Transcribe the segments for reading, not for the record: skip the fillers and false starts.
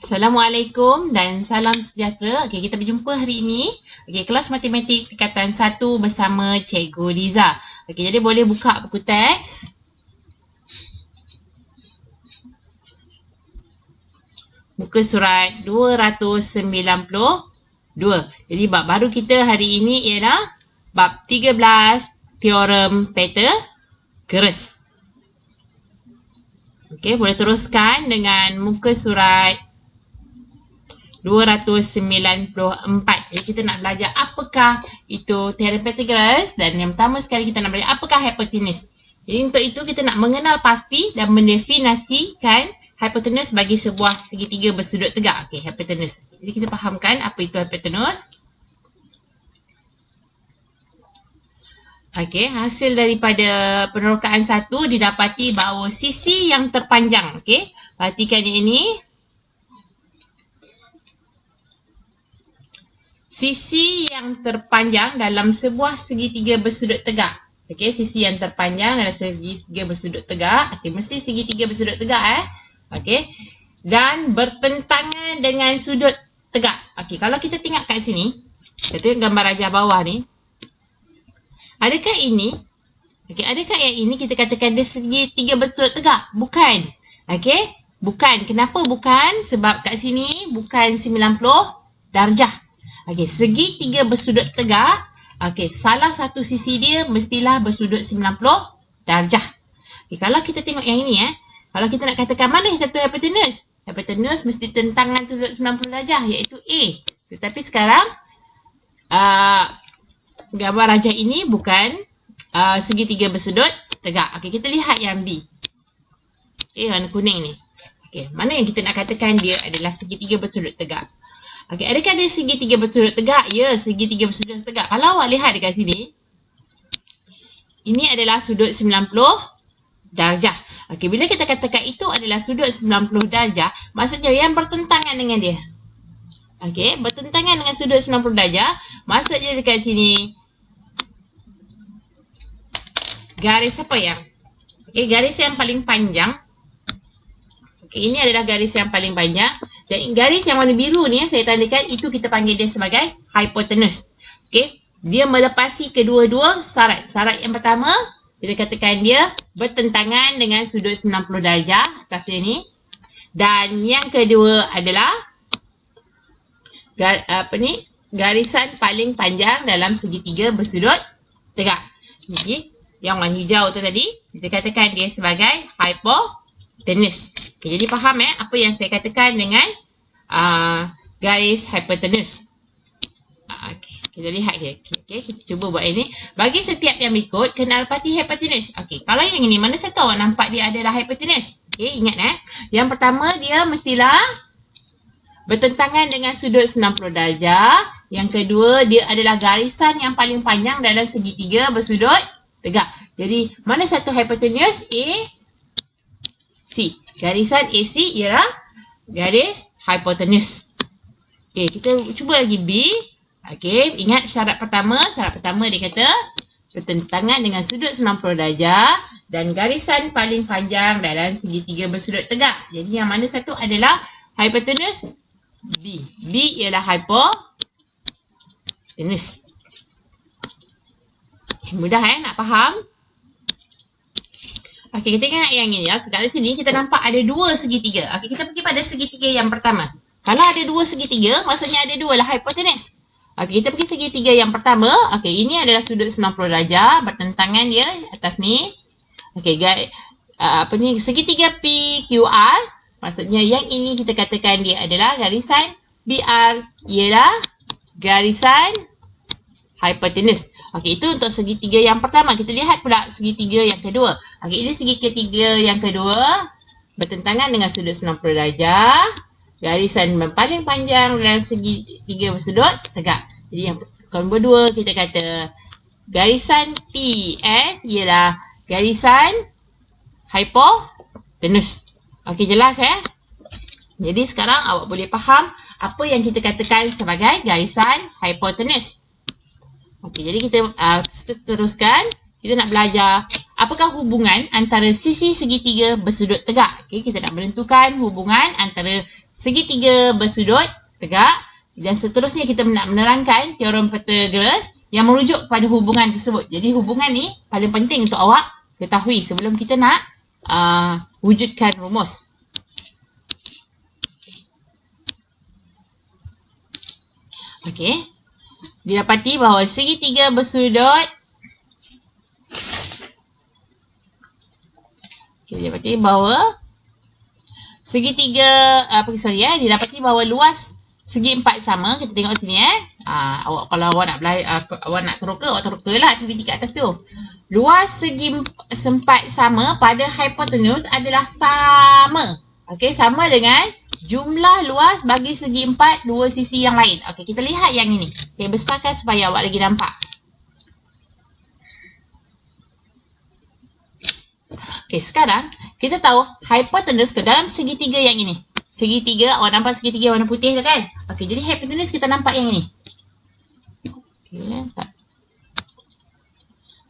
Assalamualaikum dan salam sejahtera. Okey, kita berjumpa hari ini. Okey, kelas matematik tingkatan 1 bersama Cikgu Liza. Okey, jadi boleh buka buku teks. Muka surat 292. Jadi bab baru kita hari ini ialah bab 13 teorem Pythagoras. Okey, boleh teruskan dengan muka surat 294. Jadi kita nak belajar apakah itu teorem Pythagoras dan yang pertama sekali kita nak belajar apakah hipotenus. Jadi untuk itu kita nak mengenal pasti dan mendefinisikan hipotenus bagi sebuah segitiga bersudut tegak. Okey, hipotenus. Jadi kita fahamkan apa itu hipotenus. Okey, hasil daripada penerokaan 1 didapati bahawa sisi yang terpanjang. Okey, perhatikan yang ini. Sisi yang terpanjang dalam sebuah segitiga bersudut tegak. Okey, sisi yang terpanjang dalam segitiga bersudut tegak. Okey, mesti segitiga bersudut tegak Okey. Dan bertentangan dengan sudut tegak. Okey, kalau kita tengok kat sini, kita tengok gambar rajah bawah ni. Adakah ini? Okey, adakah yang ini kita katakan dia segitiga bersudut tegak? Bukan. Okey? Bukan. Kenapa bukan? Sebab kat sini bukan 90 darjah. Okey, segitiga bersudut tegak. Okey, salah satu sisi dia mestilah bersudut 90 darjah. Okey, kalau kita tengok yang ini kalau kita nak katakan mana yang satu hipotenus? Hipotenus mesti tentangan sudut 90 darjah iaitu A. Tetapi sekarang gambar rajah ini bukan segitiga bersudut tegak. Okey, kita lihat yang B. Okey, warna kuning ni. Okey, mana yang kita nak katakan dia adalah segitiga bersudut tegak? Okey, adakah dia segitiga bersudut tegak? Ya, segitiga bersudut tegak. Kalau awak lihat dekat sini, ini adalah sudut 90 darjah. Okey, bila kita katakan itu adalah sudut 90 darjah, maksudnya yang bertentangan dengan dia. Okey, bertentangan dengan sudut 90 darjah, maksudnya dekat sini garis apa yang? Okey, garis yang paling panjang. Okey, ini adalah garis yang paling panjang. Dan garis yang warna biru ni saya tandakan, itu kita panggil dia sebagai hipotenus. Okey, dia melepasi kedua-dua syarat. Syarat yang pertama, kita katakan dia bertentangan dengan sudut 90 darjah atas dia ni. Dan yang kedua adalah garisan paling panjang dalam segitiga bersudut tegak. Okey, yang warna hijau tu tadi, kita katakan dia sebagai hipotenus. Okay, jadi faham apa yang saya katakan dengan garis hipotenus. Okay, kita lihat je. Okay, kita cuba buat ini. Bagi setiap yang berikut, kenal pasti hipotenus. Okay, kalau yang ini, mana satu awak nampak dia adalah hipotenus? Okay, ingat yang pertama dia mestilah bertentangan dengan sudut 90 darjah. Yang kedua, dia adalah garisan yang paling panjang dalam segitiga bersudut tegak. Jadi, mana satu hipotenus? C. Garisan AC ialah garis hipotenus. Okey, kita cuba lagi B. Okey, ingat syarat pertama. Syarat pertama dia kata bertentangan dengan sudut 90 darjah dan garisan paling panjang dalam segitiga bersudut tegak. Jadi yang mana satu adalah hipotenus? B. B ialah hipotenus. Mudah nak faham? Okey, kita ingat yang ini Kat sini kita nampak ada dua segitiga. Okey, kita pergi pada segitiga yang pertama. Kalau ada dua segitiga, maksudnya ada dua lah hipotenus. Okey, kita pergi segitiga yang pertama. Okey, ini adalah sudut 90 darjah, bertentangan dia atas ni. Okey, segitiga PQR, maksudnya yang ini kita katakan dia adalah garisan BR ialah garisan hipotenus. Okey, itu untuk segitiga yang pertama. Kita lihat pula segitiga yang kedua. Okey, ini segitiga yang kedua bertentangan dengan sudut 90 darjah. Garisan paling panjang dalam segitiga bersudut tegak. Jadi yang nombor 2 kita kata garisan PS ialah garisan hipotenus. Okey, jelas Jadi sekarang awak boleh faham apa yang kita katakan sebagai garisan hipotenus. Okey, jadi kita teruskan. Kita nak belajar apakah hubungan antara sisi segitiga bersudut tegak? Okey, kita nak menentukan hubungan antara segitiga bersudut tegak dan seterusnya kita nak menerangkan teorem Pythagoras yang merujuk kepada hubungan tersebut. Jadi hubungan ni paling penting untuk awak ketahui sebelum kita nak wujudkan rumus. Okey. Didapati bahawa segitiga bersudut didapati bahawa didapati bahawa luas segi empat sama. Kita tengok sini awak kalau awak nak awak nak teroka, awak terokalah titik kat atas tu. Luas segi empat sama pada hipotenus adalah sama. Okey, sama dengan jumlah luas bagi segi empat dua sisi yang lain. Okey, kita lihat yang ini. Okey, besarkan supaya awak lagi nampak. Okey, sekarang kita tahu hipotenus ke dalam segitiga yang ini. Segitiga, awak nampak segitiga warna putih tu kan? Okey, jadi hipotenus kita nampak yang ini. Okey, tak.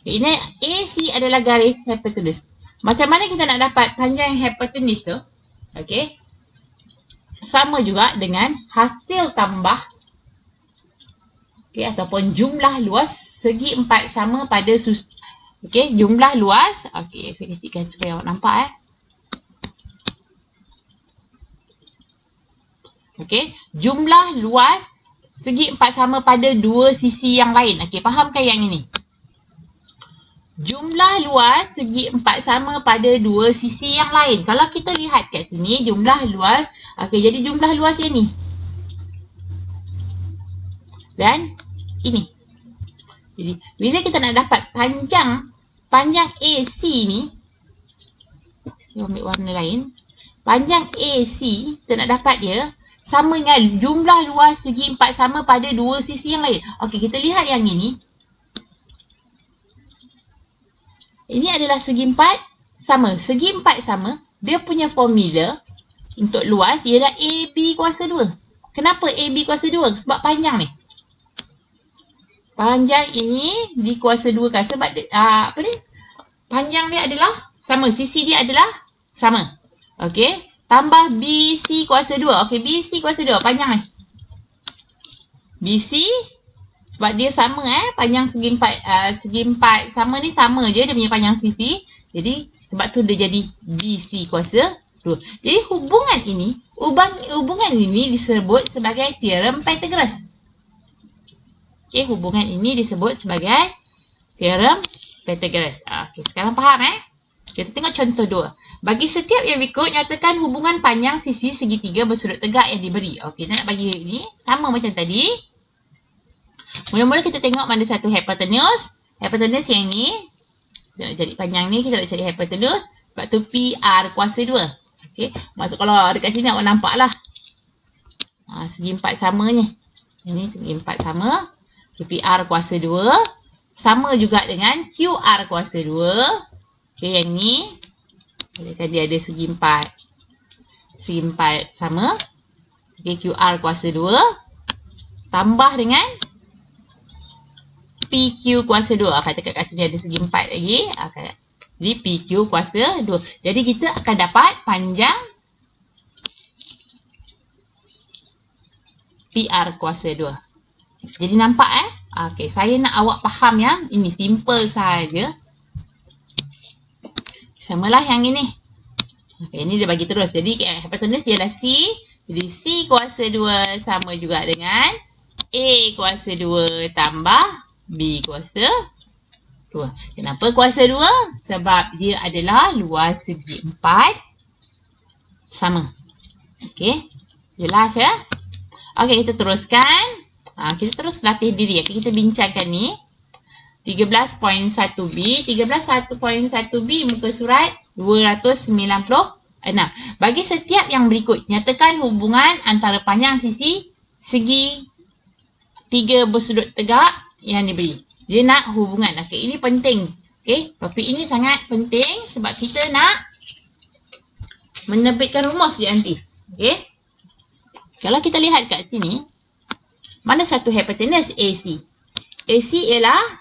Okay, ini AC adalah garis hipotenus. Macam mana kita nak dapat panjang hipotenus tu? Okey. Sama juga dengan hasil tambah ataupun jumlah luas segi empat sama pada jumlah luas. Okey, saya kecilkan supaya awak nampak Okey, jumlah luas segi empat sama pada dua sisi yang lain. Okey, fahamkan yang ini. Jumlah luas segi empat sama pada dua sisi yang lain. Kalau kita lihat kat sini jumlah luas, okey, jadi jumlah luas yang ni. Dan ini. Jadi bila kita nak dapat panjang AC ni, saya ambil warna lain. Panjang AC kita nak dapat dia sama dengan jumlah luas segi empat sama pada dua sisi yang lain. Okey, kita lihat yang ini. Ini adalah segi empat sama. Segi empat sama, dia punya formula untuk luas ialah AB kuasa 2. Kenapa AB kuasa 2? Sebab panjang ni. Panjang ini dikuasa 2 kan. Sebab panjang dia adalah sama. Sisi dia adalah sama. Okey. Tambah BC kuasa 2. Okey, BC kuasa 2. Panjang ni. BC sebab dia sama panjang segi empat sama ni sama je dia punya panjang sisi. Jadi sebab tu dia jadi BC kuasa 2. Jadi hubungan ini disebut sebagai teorem Pythagoras. Okey, hubungan ini disebut sebagai teorem Pythagoras. Okey, sekarang faham Kita tengok contoh 2. Bagi setiap yang berikut nyatakan hubungan panjang sisi segitiga bersudut tegak yang diberi. Okey, nak bagi ni sama macam tadi. Mula-mula kita tengok mana satu hipotenus. Hipotenus yang ni. Kita nak cari panjang ni. Kita nak cari hipotenus. Sebab tu PR kuasa 2. Okey. Maksud kalau dekat sini awak nampak lah. Segi empat sama ni. Ini segi empat sama. PR kuasa 2. Sama juga dengan QR kuasa 2. Okey, yang ni. Bolehkan dia ada segi empat. Segi empat sama. Okey, QR kuasa 2. Tambah dengan PQ kuasa 2. Katakan kat sini ada segi 4 lagi. Jadi PQ kuasa 2. Jadi kita akan dapat panjang PR kuasa 2. Jadi nampak Okey, saya nak awak faham yang ini simple saja. Samalah yang ini. Okey, ini dia bagi terus. Jadi hipotenus ialah C. Jadi C kuasa 2 sama juga dengan A kuasa 2 tambah B kuasa 2. Kenapa kuasa 2? Sebab dia adalah luas segi 4 sama. Okey. Jelas Okey, kita teruskan. Kita terus latih diri. Okay, kita bincangkan ni. 13.1b. 13.1b muka surat 296. Bagi setiap yang berikut, nyatakan hubungan antara panjang sisi segi tiga bersudut tegak yang diberi. Dia nak hubungan. Okey, ini penting. Okey, topik ini sangat penting sebab kita nak menerbitkan rumus dia nanti. Okey. Kalau kita lihat kat sini, mana satu hipotenus AC? AC ialah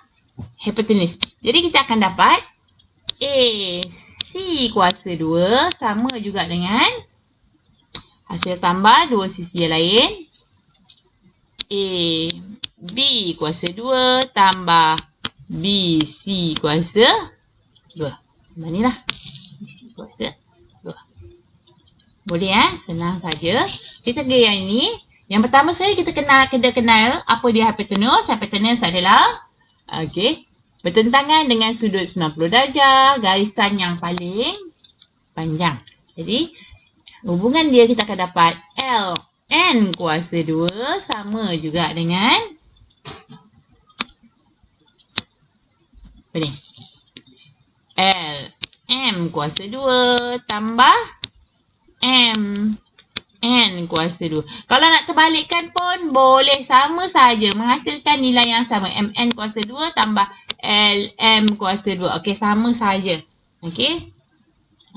hipotenus. Jadi kita akan dapat AC kuasa 2 sama juga dengan hasil tambah dua sisi yang lain. AB kuasa 2 tambah BC kuasa 2. Macam ni lah. BC kuasa 2. Boleh senang saja. Kita ke yang ini. Yang pertama sekali kita kena kenal apa dia hipotenus. Hipotenus adalah bertentangan dengan sudut 90 darjah, garisan yang paling panjang. Jadi hubungan dia kita akan dapat ln kuasa 2 sama juga dengan apa ni? Lm kuasa 2 tambah mn kuasa 2. Kalau nak terbalikkan pun boleh, sama saja menghasilkan nilai yang sama. Mn kuasa 2 tambah Lm kuasa 2. Okey, sama saja. Okey.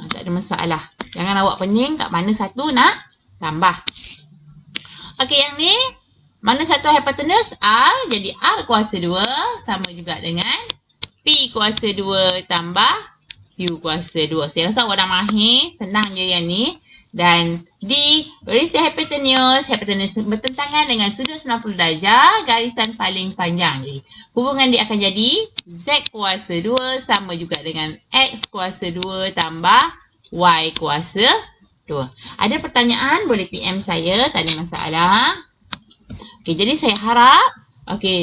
Tak ada masalah. Jangan awak pening kat mana satu nak tambah. Okey, yang ni mana satu hipotenus R, jadi R kuasa 2 sama juga dengan P kuasa 2 tambah Q kuasa 2. Saya rasa awak dah mahir, senang je yang ni. Dan D, berisi hipotenus bertentangan dengan sudut 90 darjah, garisan paling panjang. Jadi hubungan dia akan jadi Z kuasa 2 sama juga dengan X kuasa 2 tambah Y kuasa 2. Ada pertanyaan boleh PM saya, tak ada masalah. Okey, jadi saya harap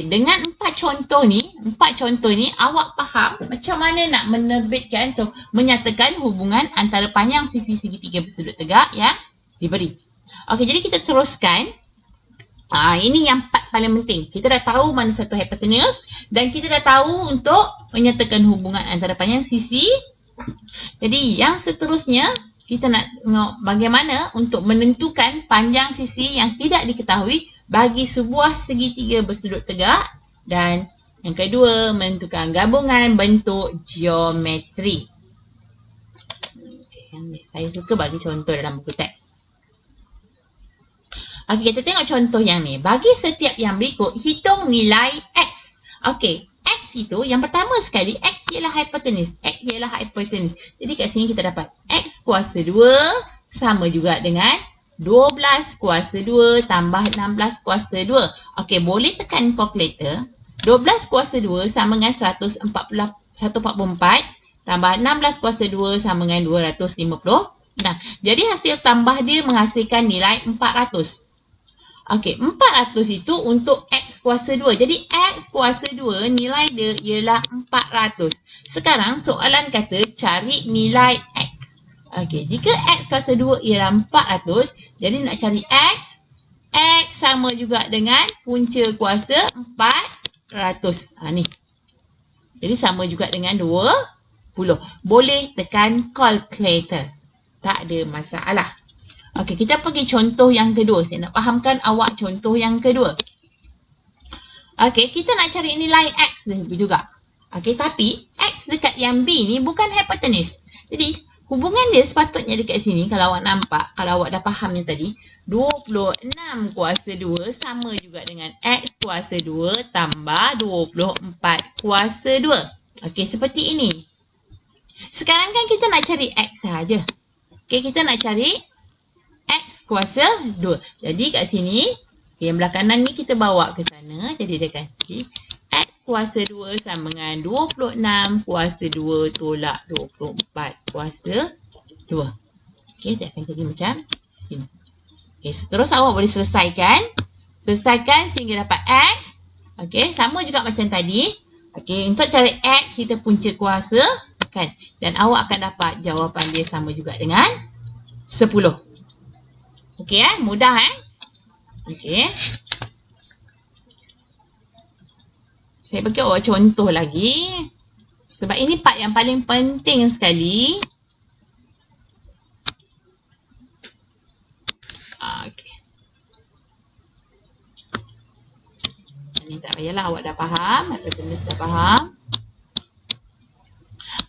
dengan empat contoh ni awak faham macam mana nak menerbitkan atau menyatakan hubungan antara panjang sisi segitiga bersudut tegak yang diberi. Okey, jadi kita teruskan. Ini yang paling penting. Kita dah tahu mana satu hipotenus dan kita dah tahu untuk menyatakan hubungan antara panjang sisi. Jadi yang seterusnya kita nak tengok bagaimana untuk menentukan panjang sisi yang tidak diketahui bagi sebuah segitiga bersudut tegak, dan yang kedua menentukan gabungan bentuk geometri. Saya suka bagi contoh dalam buku teks. Okey, kita tengok contoh yang ni. Bagi setiap yang berikut, hitung nilai X. Okey, X itu yang pertama sekali, X ialah hipotenus. X ialah hipotenus. Jadi kat sini kita dapat X kuasa 2 sama juga dengan 12 kuasa 2 tambah 16 kuasa 2. Okey, boleh tekan kalkulator. 12 kuasa 2 sama dengan 144 tambah 16 kuasa 2 sama dengan 250. Nah, jadi hasil tambah dia menghasilkan nilai 400. Okey, 400 itu untuk X kuasa 2. Jadi X kuasa 2 nilai dia ialah 400. Sekarang soalan kata cari nilai X. Okey, jika X kuasa 2 ialah 400, jadi nak cari X sama juga dengan punca kuasa 400. Ni. Jadi sama juga dengan 20. Boleh tekan calculator. Tak ada masalah. Okey, kita pergi contoh yang kedua. Saya nak fahamkan awak contoh yang kedua. Okey, kita nak cari nilai X juga. Okey, tapi X dekat yang B ni bukan hipotenus. Jadi hubungan dia sepatutnya dekat sini, kalau awak nampak, kalau awak dah faham yang tadi, 26 kuasa 2 sama juga dengan X kuasa 2 tambah 24 kuasa 2. Okey, seperti ini. Sekarang kan kita nak cari X sahaja. Okey, kita nak cari X kuasa 2. Jadi kat sini, yang belah kanan ni kita bawa ke sana. Jadi dia kata X kuasa 2 sama dengan 26 kuasa 2 tolak 24 kuasa 2. Okey, dia akan jadi macam sini. Okey, terus awak boleh selesaikan. Selesaikan sehingga dapat X. Okey, sama juga macam tadi. Okey, untuk cari X, kita punca kuasa. Kan? Dan awak akan dapat jawapan dia sama juga dengan 10. Okey, mudah Okey. Saya bagi awak contoh lagi. Sebab ini part yang paling penting sekali. Okey. Ini tak payahlah, awak dah faham. Hipotenus dah faham.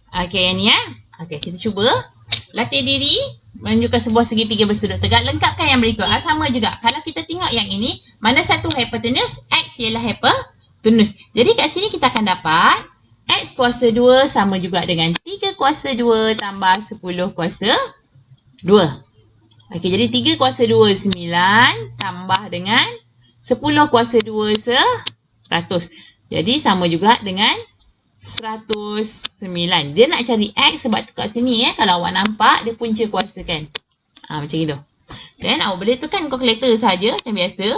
Okey, yang ni Okey, kita cuba. Latih diri. Menunjukkan sebuah segitiga bersudut tegak. Lengkapkan yang berikut. Sama juga. Kalau kita tengok yang ini. Mana satu hipotenus? X ialah hipotenus. Jadi kat sini kita akan dapat X kuasa 2 sama juga dengan 3 kuasa 2 tambah 10 kuasa 2. Okey, jadi 3 kuasa 2 9 tambah dengan 10 kuasa 2 100. Jadi sama juga dengan 109. Dia nak cari X sebab tu kat sini kalau awak nampak dia punca kuasa kan. Macam itu. Dan awak boleh tekan kalkulator saja macam biasa.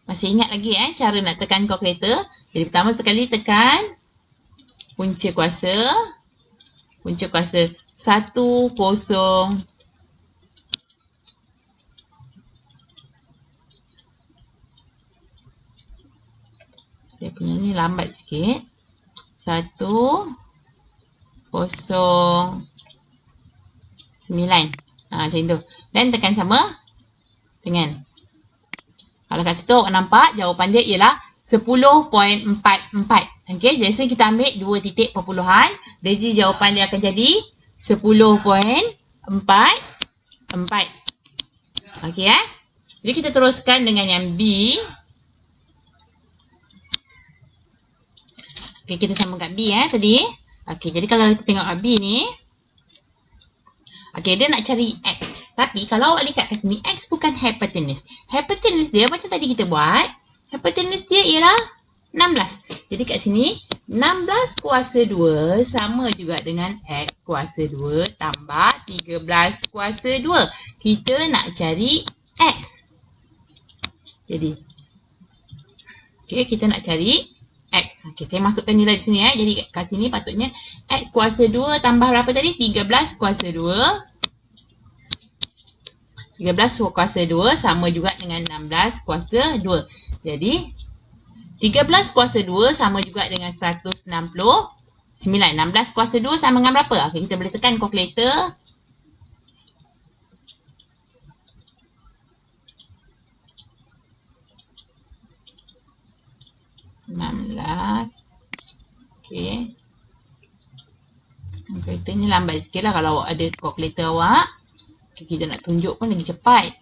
Masih ingat lagi cara nak tekan kalkulator. Jadi pertama sekali tekan punca kuasa. Punca kuasa 10. Saya punya ni lambat sikit. 109. Macam tu. Dan tekan sama dengan. Kalau kat situ awak nampak jawapan dia ialah 10.44. Okey, jadi kita ambil 2 titik perpuluhan. Jadi jawapan dia akan jadi 10.44. Okey Jadi kita teruskan dengan yang B. Okey, kita sama kat B tadi. Okey, jadi kalau kita tengok kat B ni. Okey, dia nak cari X. Tapi kalau awak lihat kat sini, X bukan hypotenuse. Hypotenuse dia macam tadi kita buat. Hypotenuse dia ialah 16. Jadi kat sini, 16 kuasa 2 sama juga dengan X kuasa 2 tambah 13 kuasa 2. Kita nak cari X. Jadi, okey, kita nak cari X. Okey, saya masukkan nilai di sini Jadi kat sini patutnya X kuasa 2 tambah berapa tadi? 13 kuasa 2. 13 kuasa 2 sama juga dengan 16 kuasa 2. Jadi, 13 kuasa 2 sama juga dengan 169. 16 kuasa 2 sama dengan berapa? Okey, kita boleh tekan kalkulator. Okey. Kalkulator ni lambat sikit lah kalau awak ada kalkulator awak. Okay, kita nak tunjuk pun lagi cepat.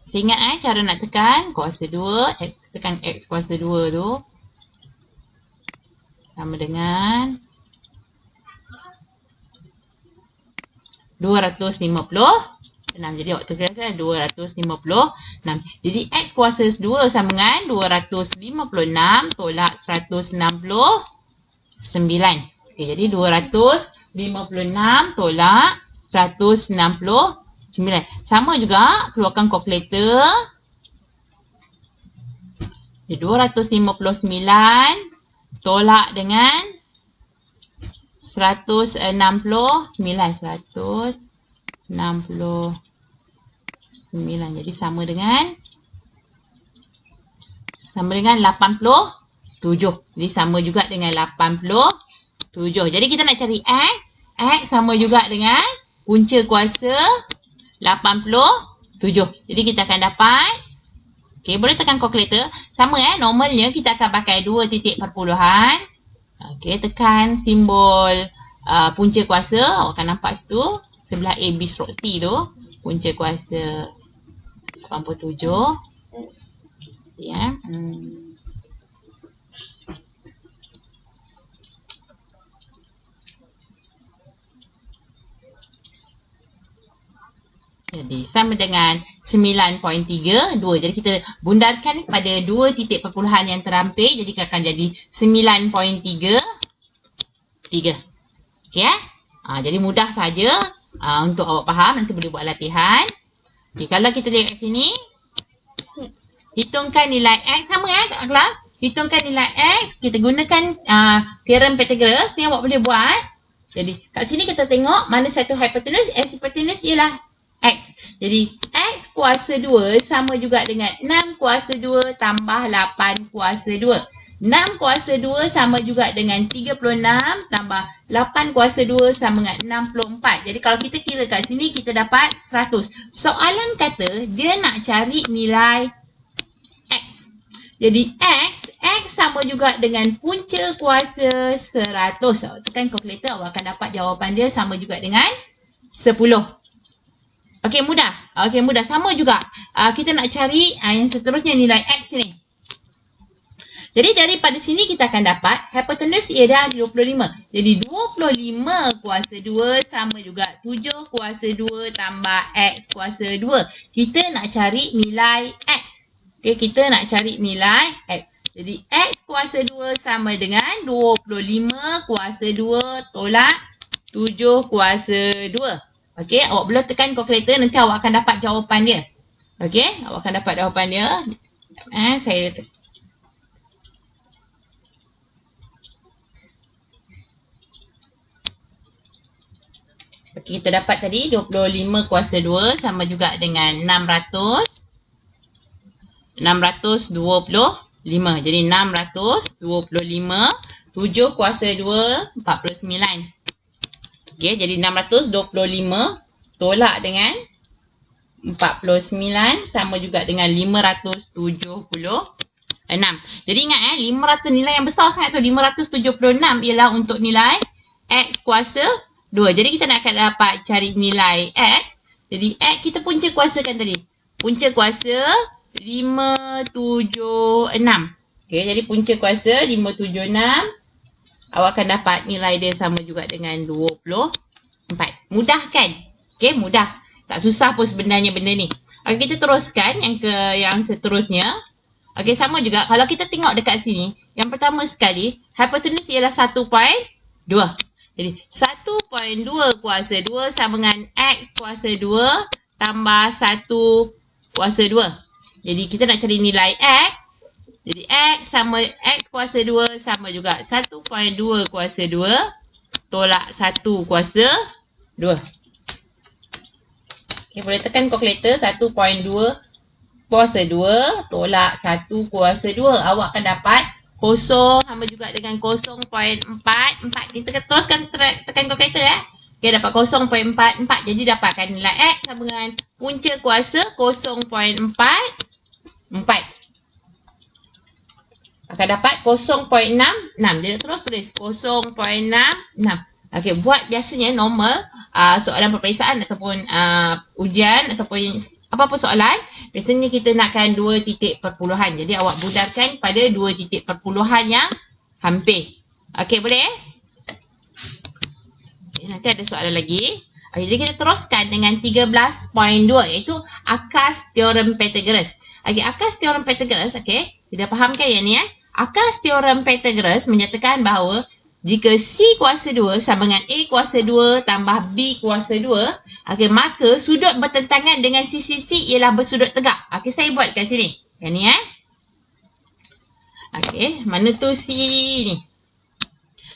Saya ingat cara nak tekan kuasa 2, tekan X kuasa 2 tu. Sama dengan 256. Jadi awak tekan 256. Jadi X kuasa 2 sama dengan 256 tolak 169. Okey, jadi 256 tolak 169. Sama juga keluarkan kalkulator. 259 tolak dengan 169. Jadi sama dengan 87. Jadi sama juga dengan 87. Jadi kita nak cari X. X sama juga dengan punca kuasa 87. Jadi kita akan dapat. Okey, boleh tekan kalkulator. Sama normalnya kita akan pakai 2 titik perpuluhan. Okey, tekan simbol punca kuasa. Awak akan nampak situ. Sebelah A, B stroke C tu. Punca kuasa 87. Jadi sama dengan 9.32. Jadi kita bundarkan pada 2 titik perpuluhan yang terampil. Jadi akan jadi 9.33. Okey jadi mudah saja untuk awak faham. Nanti boleh buat latihan. Okay, kalau kita lihat kat sini. Hitungkan nilai X. Sama kat kelas. Hitungkan nilai X. Kita gunakan teorem Pythagoras. Ni awak boleh buat. Jadi kat sini kita tengok mana satu hypotenuse. X hypotenuse ialah X. Jadi X kuasa 2 sama juga dengan 6 kuasa 2 tambah 8 kuasa 2. 6 kuasa 2 sama juga dengan 36 tambah 8 kuasa 2 sama dengan 64. Jadi kalau kita kira kat sini kita dapat 100. Soalan kata dia nak cari nilai X. Jadi X sama juga dengan punca kuasa 100. Awak tekan kalkulator, awak akan dapat jawapan dia sama juga dengan 10. Okey, mudah. Okey, mudah. Sama juga. Kita nak cari yang seterusnya nilai X ni. Jadi daripada sini kita akan dapat hipotenus ialah 25. Jadi 25 kuasa 2 sama juga 7 kuasa 2 tambah X kuasa 2. Kita nak cari nilai X. Okay, kita nak cari nilai X. Jadi X kuasa 2 sama dengan 25 kuasa 2 tolak 7 kuasa 2. Okey, awak boleh tekan kalkulator, nanti awak akan dapat jawapan dia. Okey, awak akan dapat jawapan dia. Saya Okey, kita dapat tadi 25 kuasa 2 sama juga dengan 625. Jadi 625, 7 kuasa 2, 49. Okey, jadi 625 tolak dengan 49 sama juga dengan 576. Jadi ingat 500 nilai yang besar sangat tu, 576 ialah untuk nilai X kuasa 2. Jadi kita nak dapat cari nilai X. Jadi X kita punca kuasakan tadi. Punca kuasa 576. Okey, jadi punca kuasa 576. Awak akan dapat nilai dia sama juga dengan 24. Mudah kan? Okey, mudah. Tak susah pun sebenarnya benda ni. Okey, kita teruskan yang seterusnya. Okey, sama juga. Kalau kita tengok dekat sini, yang pertama sekali, hipotenus ialah 1.2. Jadi 1.2 kuasa 2 sama dengan X kuasa 2 tambah 1 kuasa 2. Jadi kita nak cari nilai X. Jadi X kuasa 2 sama juga 1.2 kuasa 2 tolak 1 kuasa 2. Okay, boleh tekan kalkulator. 1.2 kuasa 2 tolak 1 kuasa 2. Awak akan dapat 0 sama juga dengan 0.44. Kita teruskan tekan kalkulator Okay, dapat 0.44. Jadi dapatkan nilai X sama dengan punca kuasa 0.44. Akan dapat 0.66. Jadi terus tulis 0.66. Okey, buat biasanya normal soalan peperiksaan ataupun ujian ataupun apa-apa soalan, biasanya kita nakkan 2 titik perpuluhan. Jadi awak budarkan pada 2 titik perpuluhan yang hampir. Okey, boleh? Okay, nanti ada soalan lagi. Okay, jadi kita teruskan dengan 13.2 iaitu akas teorem Pythagoras. Okey, akas teorem Pythagoras, okey. Kita fahamkan yang ni Akas teorem Pythagoras menyatakan bahawa jika C kuasa 2 sama dengan A kuasa 2 tambah B kuasa 2, okay, maka sudut bertentangan dengan sisi C ialah bersudut tegak. Okay, saya buat kat sini. Yang ni okay, mana tu C ni?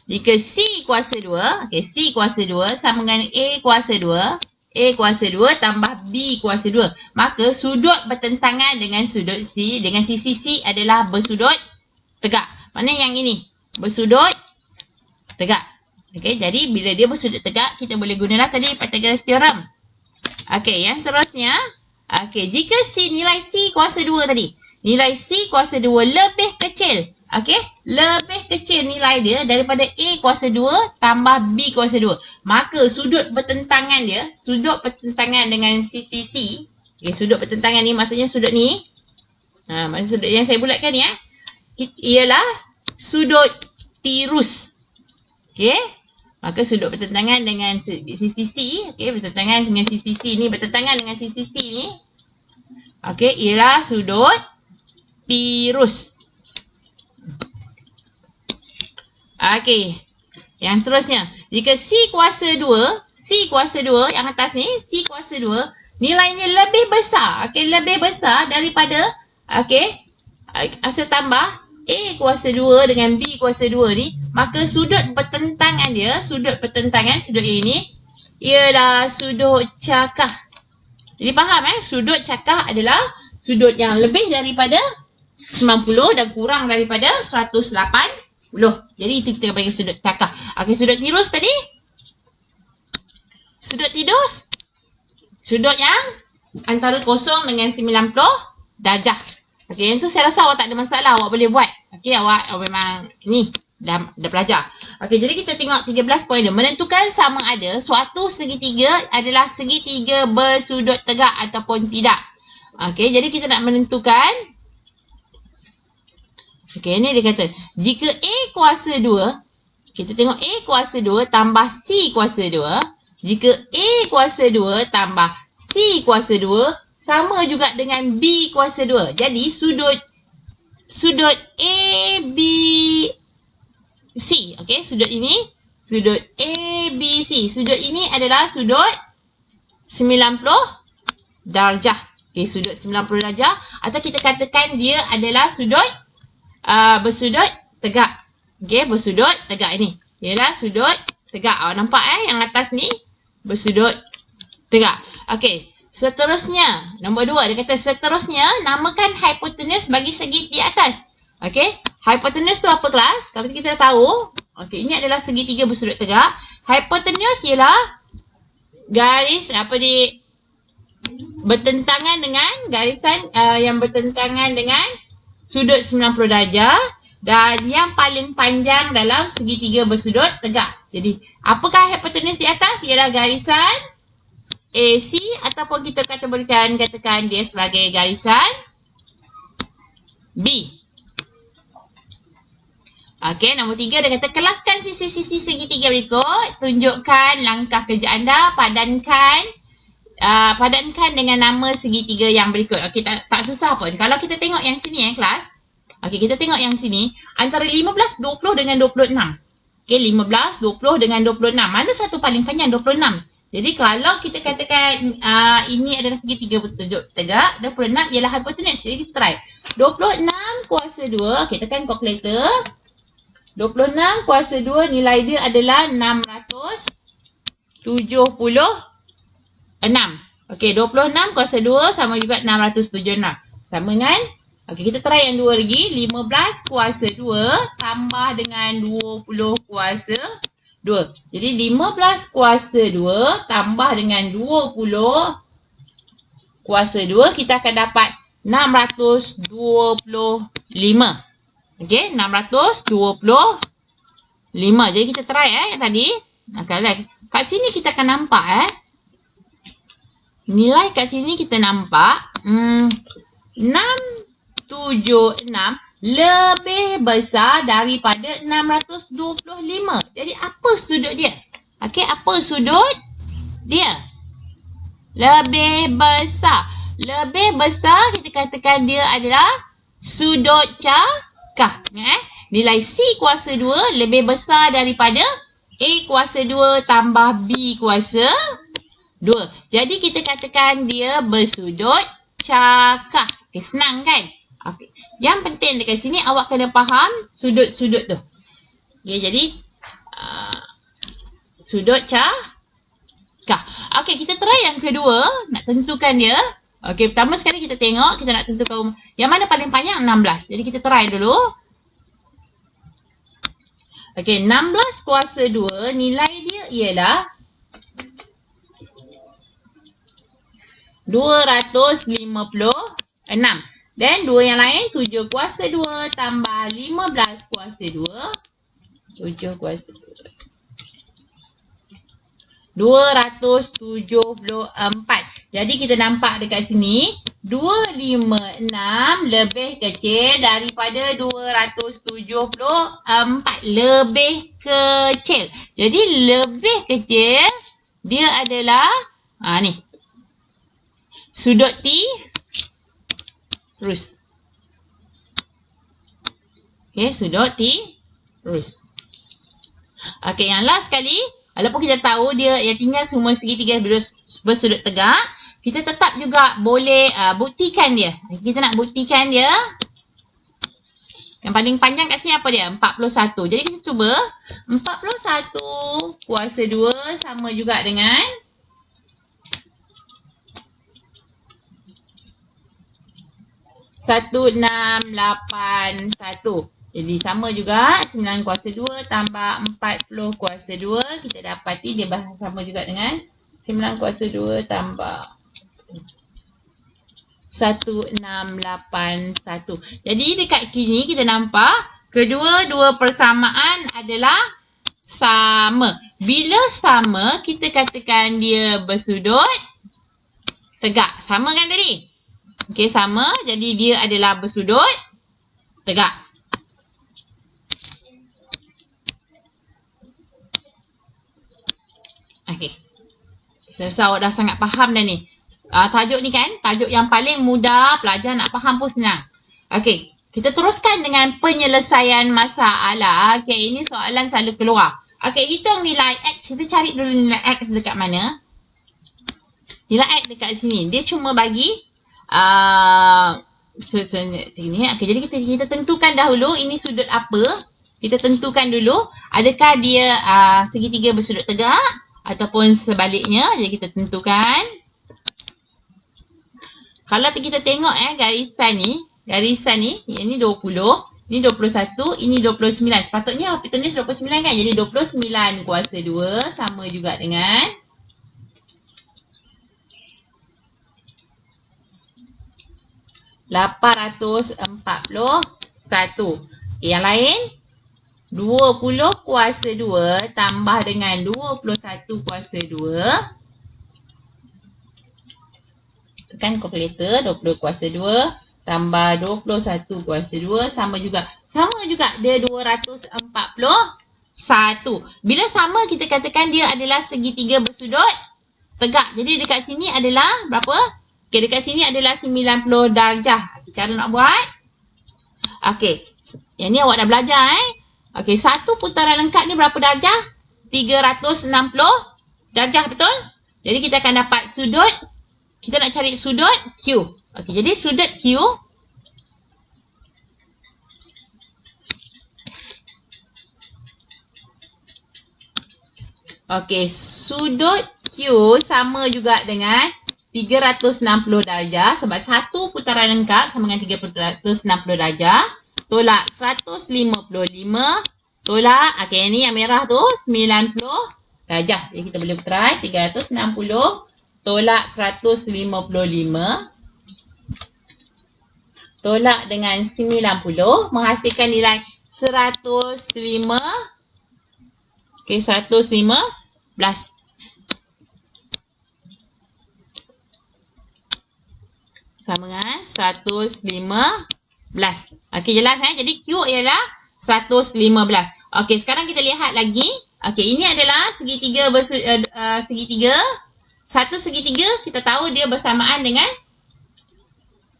Jika C kuasa 2, okay, C kuasa 2 sama dengan A kuasa 2, A kuasa 2 tambah B kuasa 2, maka sudut bertentangan dengan sudut C, dengan sisi C adalah bersudut tegak. Mana yang ini? Bersudut tegak. Okey, jadi bila dia bersudut tegak, kita boleh gunalah tadi Pythagoras theorem. Okey, yang terusnya, okey, jika nilai C kuasa 2 tadi, nilai C kuasa 2 lebih kecil, okey, lebih kecil nilai dia daripada A kuasa 2 tambah B kuasa 2, maka sudut bertentangan dia, sudut bertentangan dengan sisi C, okey, sudut bertentangan ni maksudnya sudut ni, maksud sudut yang saya bulatkan ni ialah sudut tirus. Okey, maka sudut bertentangan dengan sisi C, okey, bertentangan dengan sisi C ni, bertentangan dengan sisi C ni, okey, ialah sudut tirus. Okey, yang seterusnya, jika C kuasa 2 yang atas ni, C kuasa 2 nilainya lebih besar, okey, lebih besar daripada, okey, asal tambah A kuasa 2 dengan B kuasa 2 ni, maka sudut bertentangan dia, sudut ini ialah sudut cakah. Jadi faham sudut cakah adalah sudut yang lebih daripada 90 dan kurang daripada 180. Jadi itu kita panggil sudut cakah. Okey, sudut tirus tadi, sudut tirus, sudut yang antara 0 dengan 90 darjah. Okey, yang tu saya rasa awak tak ada masalah, awak boleh buat. Okey. Okey, awak memang ni dah belajar. Okey, jadi kita tengok 13.2. Menentukan sama ada suatu segitiga adalah segitiga bersudut tegak ataupun tidak. Okey, jadi kita nak menentukan. Okey, ni dia kata, jika A kuasa 2, kita tengok A kuasa 2 tambah C kuasa 2. Jika A kuasa 2 tambah C kuasa 2 sama juga dengan B kuasa 2. Jadi sudut A, B, C. Okey, sudut ini sudut A, B, C. Sudut ini adalah sudut 90 darjah. Okey, sudut 90 darjah atau kita katakan dia adalah sudut bersudut tegak. Okey, bersudut tegak ini. Ialah sudut tegak. Awak nampak yang atas ni bersudut tegak. Okey, seterusnya nombor 2 dia kata seterusnya namakan hipotenus bagi segi di atas. Okey, hipotenus tu apa kelas? Kalau kita tahu, okey, ini adalah segitiga bersudut tegak. Hipotenus ialah garis bertentangan dengan garisan yang bertentangan dengan sudut 90 darjah dan yang paling panjang dalam segitiga bersudut tegak. Jadi, apakah hipotenus di atas? Ialah garisan AC ataupun kita katakan dia sebagai garisan B. Okey, nombor 3 dia kata kelaskan sisi-sisi segitiga berikut. Tunjukkan langkah kerja anda. Padankan dengan nama segitiga yang berikut. Okey, tak susah pun. Kalau kita tengok yang sini kelas. Okey, kita tengok yang sini. Antara 15, 20 dengan 26. Okey, 15, 20 dengan 26. Mana satu paling panjang? 26. Jadi kalau kita katakan ini adalah segitiga bersudut tegak, 26 ialah hipotenus. Jadi kita try. 26 kuasa 2. Kita tekan kalkulator. 26 kuasa 2 nilai dia adalah 676. Okey, 26 kuasa 2 sama juga 676. Sama dengan, okey, kita try yang 2 lagi. 15 kuasa 2 tambah dengan 20 kuasa 2. Jadi 15 kuasa 2 tambah dengan 20 kuasa 2, kita akan dapat 625. Okey, 625. Jadi kita try yang tadi. Kat sini kita akan nampak nilai kat sini kita nampak 676 lebih besar daripada 625. Jadi apa sudut dia? Okey, apa sudut dia? Lebih besar. Lebih besar kita katakan dia adalah sudut cakah. Nilai C kuasa 2 lebih besar daripada A kuasa 2 tambah B kuasa 2. Jadi kita katakan dia bersudut cakah. Okay, senang kan? Okay. Yang penting dekat sini awak kena faham sudut-sudut tu. Okay, jadi sudut cakah. Okay, kita try yang kedua. Nak tentukan dia. Okay, pertama sekali kita tengok. Kita nak tentukan yang mana paling panjang? 16. Jadi kita try dulu. Okay, 16 kuasa 2 nilai dia ialah 256. Dan 2 yang lain 7 kuasa 2 tambah 15 kuasa 2. 7 kuasa 2. 274. Jadi kita nampak dekat sini 256 lebih kecil daripada 274. Lebih kecil. Jadi lebih kecil dia adalah ni. Sudut tirus. Okey, sudut tirus. Okey, yang last sekali, walaupun kita tahu dia yang tinggal semua segitiga bersudut tegak, kita tetap juga boleh buktikan dia. Kita nak buktikan dia. Yang paling panjang kat sini apa dia? 41. Jadi kita cuba 41 kuasa 2 sama juga dengan 1681. Jadi sama juga 9 kuasa 2 tambah 40 kuasa 2. Kita dapati dia sama juga dengan 9 kuasa 2 tambah 1681. Jadi dekat sini kita nampak Kedua-dua persamaan adalah sama. Bila sama, kita katakan dia bersudut tegak. Sama kan tadi? Okey, sama. Jadi dia adalah bersudut tegak. Okey. Saya rasa awak dah sangat faham dah ni. Tajuk ni kan, tajuk yang paling mudah, pelajar nak faham pun senang. Okey, kita teruskan dengan penyelesaian masalah. Okey, ini soalan selalu keluar. Okey, hitung nilai X. Kita cari dulu nilai X dekat mana. Nilai X dekat sini. Dia cuma bagi sini. Okey, jadi kita tentukan dahulu ini sudut apa. Kita tentukan dulu adakah dia segitiga bersudut tegak ataupun sebaliknya. Jadi kita tentukan. Kalau kita tengok garisan ni, ini 20, ini 21, ini 29. Sepatutnya kita tulis 29 kan? Jadi 29 kuasa 2 sama juga dengan 841. Okay, yang lain 20 kuasa 2 tambah dengan 21 kuasa 2. Tekan kalkulator, 20 kuasa 2 tambah 21 kuasa 2 sama juga dia 241. Bila sama kita katakan dia adalah segitiga bersudut tegak. Jadi dekat sini adalah berapa? Okey, dekat sini adalah 90 darjah. Cara nak buat? Okey, yang ni awak dah belajar Okey, satu putaran lengkap ni berapa darjah? 360 darjah, betul? Jadi kita akan dapat sudut. Kita nak cari sudut Q. Okey, jadi sudut Q sudut Q sama juga dengan 360 darjah sebab satu putaran lengkap sama dengan 360 darjah. Tolak 155. Tolak, okey, ni yang merah tu 90 darjah. Jadi kita boleh try 360 tolak 155 tolak dengan 90 menghasilkan nilai 105. Okey, 115. Sama dengan 115. Okey, jelas Jadi Q ialah 115. Okey, sekarang kita lihat lagi. Okey, ini adalah segitiga segitiga. Satu segitiga kita tahu dia bersamaan dengan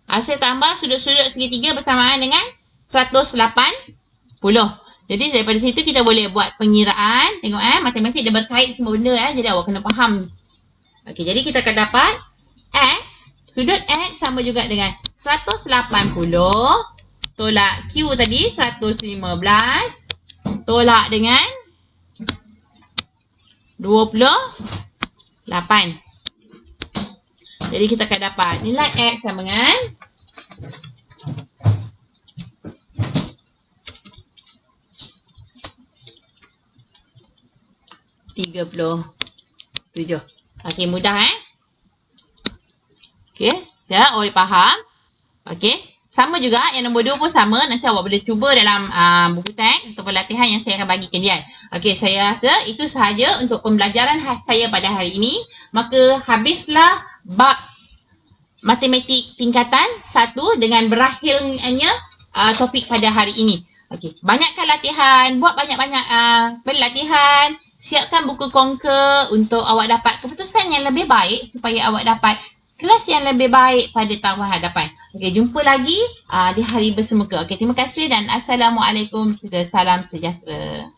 hasil tambah sudut-sudut segitiga bersamaan dengan 180. Jadi daripada situ kita boleh buat pengiraan. Tengok matematik dia berkait semua benda jadi awak kena faham. Okey, jadi kita akan dapat X, sudut X sama juga dengan 180 tolak Q tadi 115 tolak dengan 28. Jadi kita akan dapat nilai X sama dengan 37. Okey, mudah Okey, dah boleh faham. Okey, sama juga yang nombor 2 pun sama. Nanti awak boleh cuba dalam buku teks ataupun latihan yang saya akan bagi kalian. Okey, saya rasa itu sahaja untuk pembelajaran saya pada hari ini. Maka habislah bab matematik tingkatan 1 dengan berakhirnya topik pada hari ini. Okey, banyakkan latihan, buat banyak-banyak latihan. Siapkan buku konker untuk awak dapat keputusan yang lebih baik supaya awak dapat kelas yang lebih baik pada tahun hadapan. Okey, jumpa lagi di hari bersemoga. Okey, terima kasih dan Assalamualaikum. Salam sejahtera.